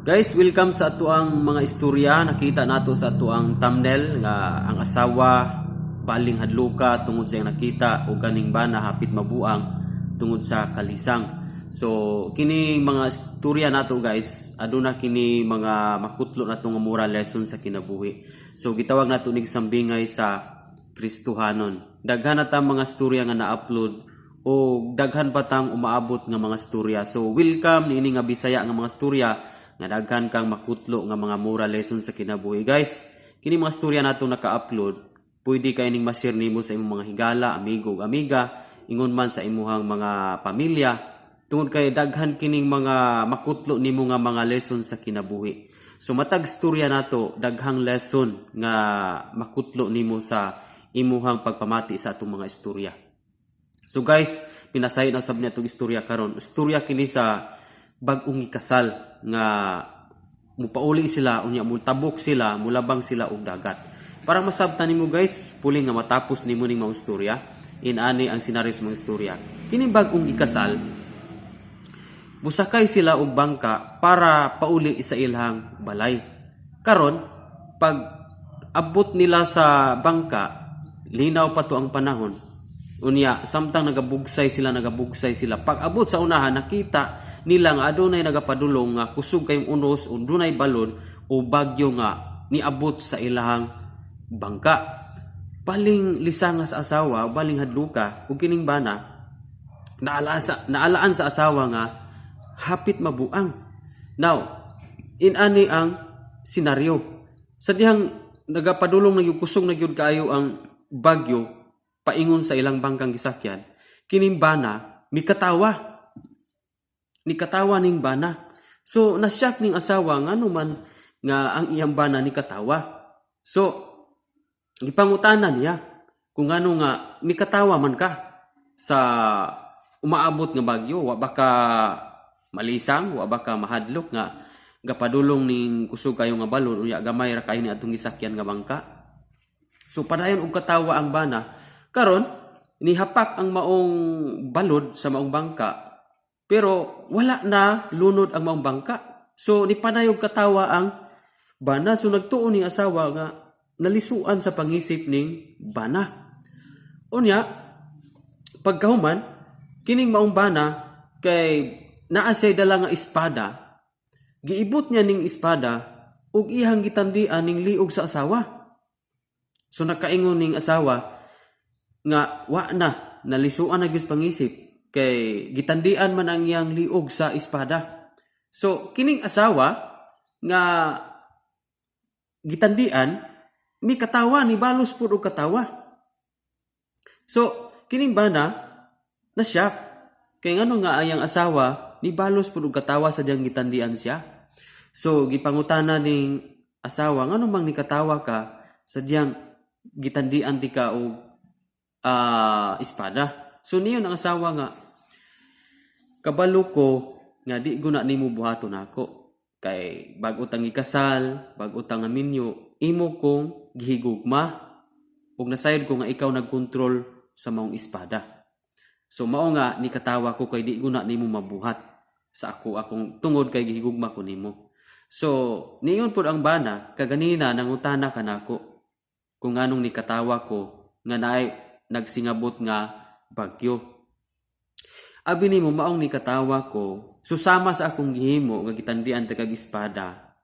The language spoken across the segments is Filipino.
Guys, welcome sa atuang mga istorya. Nakita nato sa atuang thumbnail nga ang asawa baling hadluka tungod sa iyang nakita o kaning bana hapit mabuang tungod sa kalisang. So kini mga istorya nato guys, aduna kini mga makutlo nato nga moral lesson sa kinabuhi. So gitawag nato nig sambingay sa Kristohanon. Daghan na ta mga istorya nga na-upload o daghan pa tang umaabot nga mga istorya. So welcome niini nga Bisaya nga mga istorya nga daghan kang makutlo nga mga moral lesson sa kinabuhi. Guys, kini mga istorya nato naka-upload, pwede kay ning ma-share nimo sa imong mga higala, amigo ug amiga, ingon man sa imuhang mga pamilya, tungod kay daghan kining mga makutlo nimo nga mga lesson sa kinabuhi. So matag istorya nato, daghang lesson nga makutlo nimo sa imuhang pagpamati sa atong mga istorya. So guys, pinasayon ang sab niya istorya karon. Istorya kini sa bag-ong ikasal nga mupauli sila unya mutabok sila mulabang sila og dagat. Para masabtan nimo guys, puli nga matapos nimo ning mga istorya, inani ang senaryo sa mga istorya. Kini bag-ong ikasal, busakay sila og bangka para pauli sa ilang balay. Karon pag abot nila sa bangka, linaw pa to ang panahon. Unya samtang nagabugsay sila, pag abot sa unahan nakita nila nga adunay nagapadulong nga kusog kayong unos o dunay balon o bagyo nga niabot sa ilahang bangka. Baling lisang sa asawa, baling hadluka ug kining bana naalaan sa asawa nga hapit mabuang. Now, inani ang senaryo. Sa dihang nagapadulong nagyud kusog nagyud kaayo ang bagyo paingon sa ilang bangkang gisakyan, kining bana mikatawa. Nikatawa ning bana. So nasyak ning asawa nga naman nga ang iyang bana nikatawa. So gipangutanan niya kung ano nga mikatawa man ka sa umaabot nga bagyo, wa baka malisang, wa baka mahadlok nga gapadulong ning kusog kayo nga balon unya gamay ra kayo ni atong gisakyan nga bangka. So padayon og katawa ang bana. Karon nihapak ang maong balod sa maong bangka. Pero wala na lunod ang maong bangka. So nipanayog katawa ang bana. So nagtuon ning asawa nga nalisuan sa pangisip ning bana. Unya pagkahuman kining maong bana kay naa siya dala nga espada. Giibot niya ning espada ug iyang gitandian ning liog sa asawa. So nakaingon ning asawa nga wa na nalisuan na gyud pangisip kay gitandian man ang iyang liog sa espada. So kining asawa nga gitandian mi katawa ni balos pud og katawa. So kining bana nasyak kay ngano nga ayang asawa ni balos pud og katawa sa diyang gitandian siya. So gipangutana ning asawa ngano mang ni katawa ka sa diyang gitandian ti ka og espada. So niyon ang asawa nga kabalo ko nga di guna nimo buhaton nako kay bag-o tang ikasal, bag-o tang minyo, imo kong gihigugma ug nasayod ko nga ikaw nagkontrol sa maong espada. So mao nga ni katawa ko kay di guna nimo mabuhat sa akong tungod kay gihigugma ko nimo. So niyon pud ang bana kaganina nangutana kanako kung anong ni katawa ko nga naay nagsingabot nga bagyo. Abi nimo maong ni katawa ko, susama sa akong gihimo nga gitandian ta kag espada.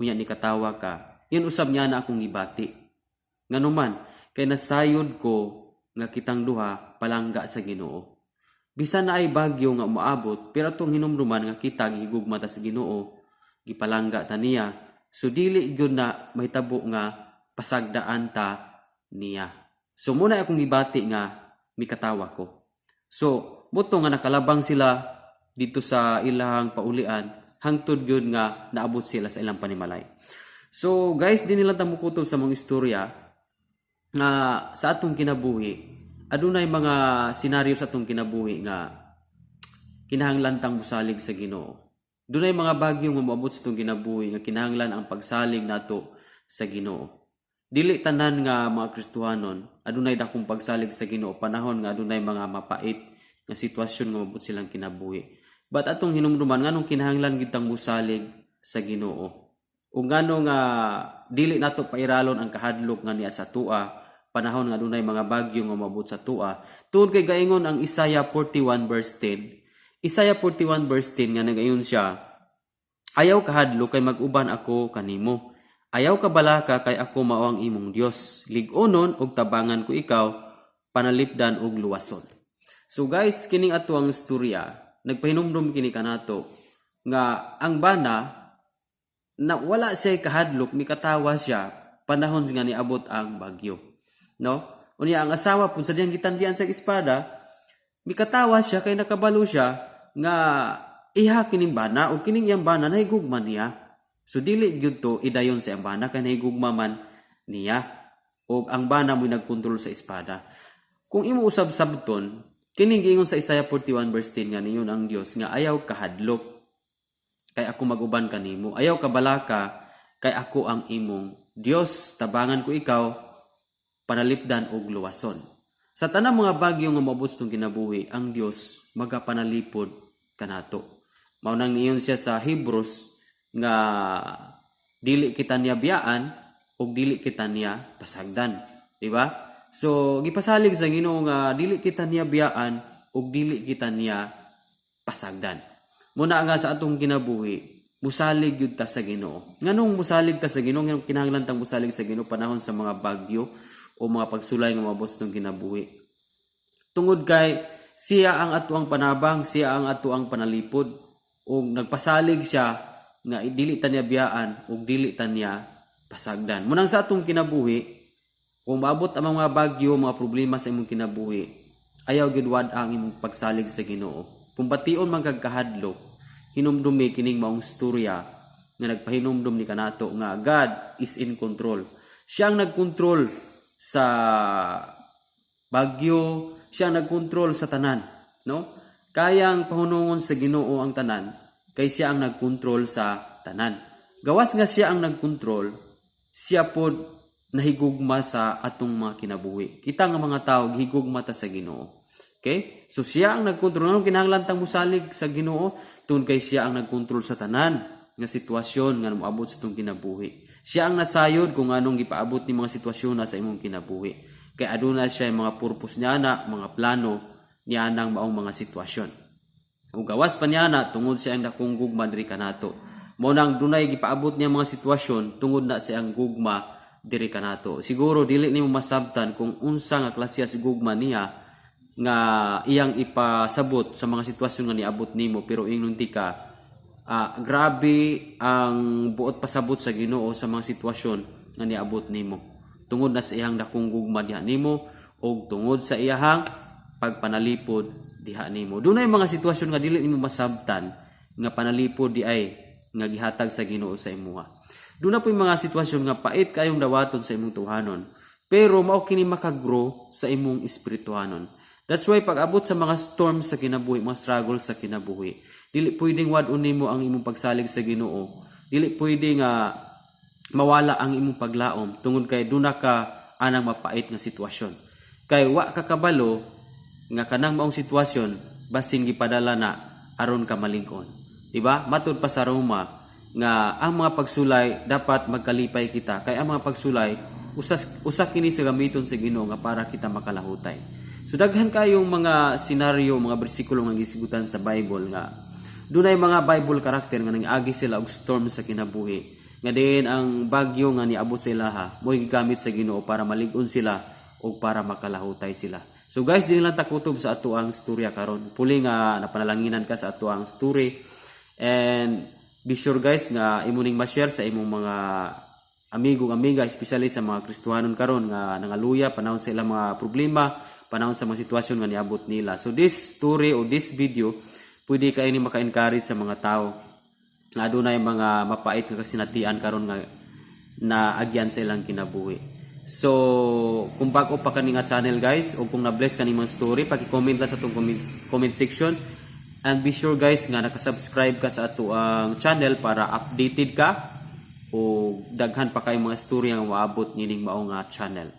Unya ni katawa ka, yan usab niya na akong gibati. Nganuman, kay nasayod ko nga kitang duha palangga sa Ginoo. Bisan na ay bagyo nga moabot, pero tong hinumduman nga kita gihigugma ta sa Ginoo, gipalangga ta niya. So dili gyud na mahitabo nga pasagdaan ta niya. So muna akong gibati nga mikatawa ko. So buto nga nakalabang sila dito sa ilang paulian hangtod gyud nga naabot sila sa ilang panimalay. So guys, di nila tamukutob sa mga istorya nga sa atong kinabuhi adunay mga senaryo sa atong kinabuhi nga kinahanglan tang musalig sa Ginoo. Dunay mga bagyo nga moabot sa atong kinabuhi nga kinahanglan ang pagsalig nato sa Ginoo. Dili tanan nga mga Kristohanon adunay dakong pagsalig sa Ginoo panahon nga adunay mga mapait nga sitwasyon nga mabot silang kinabuhi. But atong hinumduman nganong kinahanglan gid tang musalig sa Ginoo. Ug ngano nga dili nato pairalon ang kahadlok nga niya sa tua, panahon nga dunay mga bagyo nga moabot sa tua. Tungod kay gaingon ang Isaiah 41 verse 10. Isaiah 41 verse 10 nga nagayon siya, ayaw kahadlok kay mag-uban ako kanimo. Ayaw ka balaka kay ako mao ang imong Dios. Lig-onon og tabangan ko ikaw, panalipdan og luwason. So guys, kining ato ang istorya, nagpahinumdum kini kanato nga ang bana na wala siya kahadlok, mikatawa siya panahon nga niabot ang bagyo. No? Unya ang asawa pun sa diyang gitandian sa espada, mikatawa siya kay nakabalo siya nga iha kining bana o kining iyang bana nahigugma niya. So dili gyud to idayon sa iyang bana kay nahigugma man niya o ang bana mo nagkontrol sa espada. Kung imo usab sabton, kining giingon sa Isaiah 41 verse 10 nga niyon ang Dios nga ayaw kahadlok kay ako mag-uban kanimo. Ayaw ka balaka kay ako ang imong Dios. Tabangan ko ikaw, panalipdan og luwason. Sa tanang mga bagyo nga moabot tong kinabuhi, ang Dios magapanalipod kanato. Mao nang niyon siya sa Hebrews nga dili kita niya biyaan ug dili kita niya pasagdan, di ba? So gipasalig sa Ginoo nga dili kita niya biyaan ug dili kita niya pasagdan. Muna nga sa atong kinabuhi, musalig yun ta sa Ginoo. Nganong musalig ta sa Ginoo? Nganong kinahanglan tang musalig sa Ginoo panahon sa mga bagyo o mga pagsulay nga mabos ng kinabuhi. Tungod kay siya ang atuang panabang, siya ang atuang panalipod. O nagpasalig siya nga dili ta niya biyaan o dili ta niya pasagdan. Munang sa atong kinabuhi, kung maabot ang mga bagyo, mga problema sa imong kinabuhi, ayaw gyud wad ang imong pagsalig sa Ginoo. Kung bation man kag kahadlok, hinumdumi kining maong istorya nga nagpahinumdum ni kanato nga God is in control. Siya ang nagkontrol sa bagyo, siya ang nagkontrol sa tanan, no? Kayang pahunungon sa Ginoo ang tanan kay siya ang nagkontrol sa tanan. Gawas nga siya ang nagkontrol, siya pod nahigugma sa atong mga kinabuhi. Kita nga mga tao higugma ta sa Ginoo. Okay? So siya ang nagkontrol. Anong kinahanglan tang musalig sa Ginoo? Tungod kay siya ang nagkontrol sa tanan nga sitwasyon nga moabot sa itong kinabuhi. Siya ang nasayod kung anong gipaabot ni mga sitwasyon na sa imong kinabuhi. Kay aduna siya yung mga purpose niya na, mga plano niya nang maong mga sitwasyon. O gawas pa niya na, tungod siya ang dakong gugma diri kanato. Mao nang dunay gipaabot niya mga sitwasyon, tungod na siya ang gugma diri kanato. Siguro dili nimo masabtan kung unsa nga klase si gugma niya nga iyang ipasabot sa mga sitwasyon nga niabot nimo, pero ingon ti ka grabe ang buot pasabot sa Ginoo sa mga sitwasyon nga niabot nimo tungod na sa iyang dakong gugma diha nimo o tungod sa iyang pagpanalipod diha nimo. Dunay mga sitwasyon nga dili nimo masabtan nga panalipod di ay nga gihatag sa Ginoo sa imuha. Duna po yung mga sitwasyon nga pait kayong dawaton sa imong tuhanon, pero mao kini makagrow sa imong espirituhanon. That's why pag abot sa mga storms sa kinabuhi, mga struggles sa kinabuhi, dili pwedeng wad-on nimo ang imong pagsalig sa Ginoo. Dili pwedeng mawala ang imong paglaom tungod kay duna ka anang mapait nga sitwasyon. Kay wa ka kabalo nga kanang maong sitwasyon basing gipadala na aron ka malingkon. Diba? Matud pa sa Roma nga ang mga pagsulay dapat magkalipay kita. Kay ang mga pagsulay usa kini sa gamiton sa Ginoo nga para kita makalahutay. So daghan kayong mga senaryo, mga bersikulo nga gisigutan sa Bible nga dunay mga Bible karakter nga nangagi sila og storm sa kinabuhi. Nga din ang bagyo nga niabot sa ilaha mo gigamit sa Ginoo para malig-on sila o para makalahutay sila. So guys, din lang takutob sa ato ang storya karon. Puli nga napanalanginan ka sa ato ang story. And be sure guys nga imo ning ma-share sa imong mga amigo-amiga, especially sa mga Kristiyanon karon nga nangaluya panahon sa ilang mga problema, panahon sa mga sitwasyon nga niabot nila. So this story o this video pwede kayo ni maka-encourage sa mga tao nga adunay mga mapait nga kasinatian karon nga naagyan sa ilang kinabuhi. So kung bago pa kani nga channel guys o kung na-bless kani mga story, paki-comment lang sa atong comment section. And be sure guys nga naka-subscribe ka sa ato ang channel para updated ka o daghan pa kay mga story nga maabot nining mao nga channel.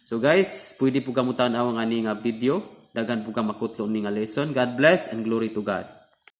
So guys, pwede po kamutan ang ani nga video, daghan po ka makutlo ni nga lesson. God bless and glory to God.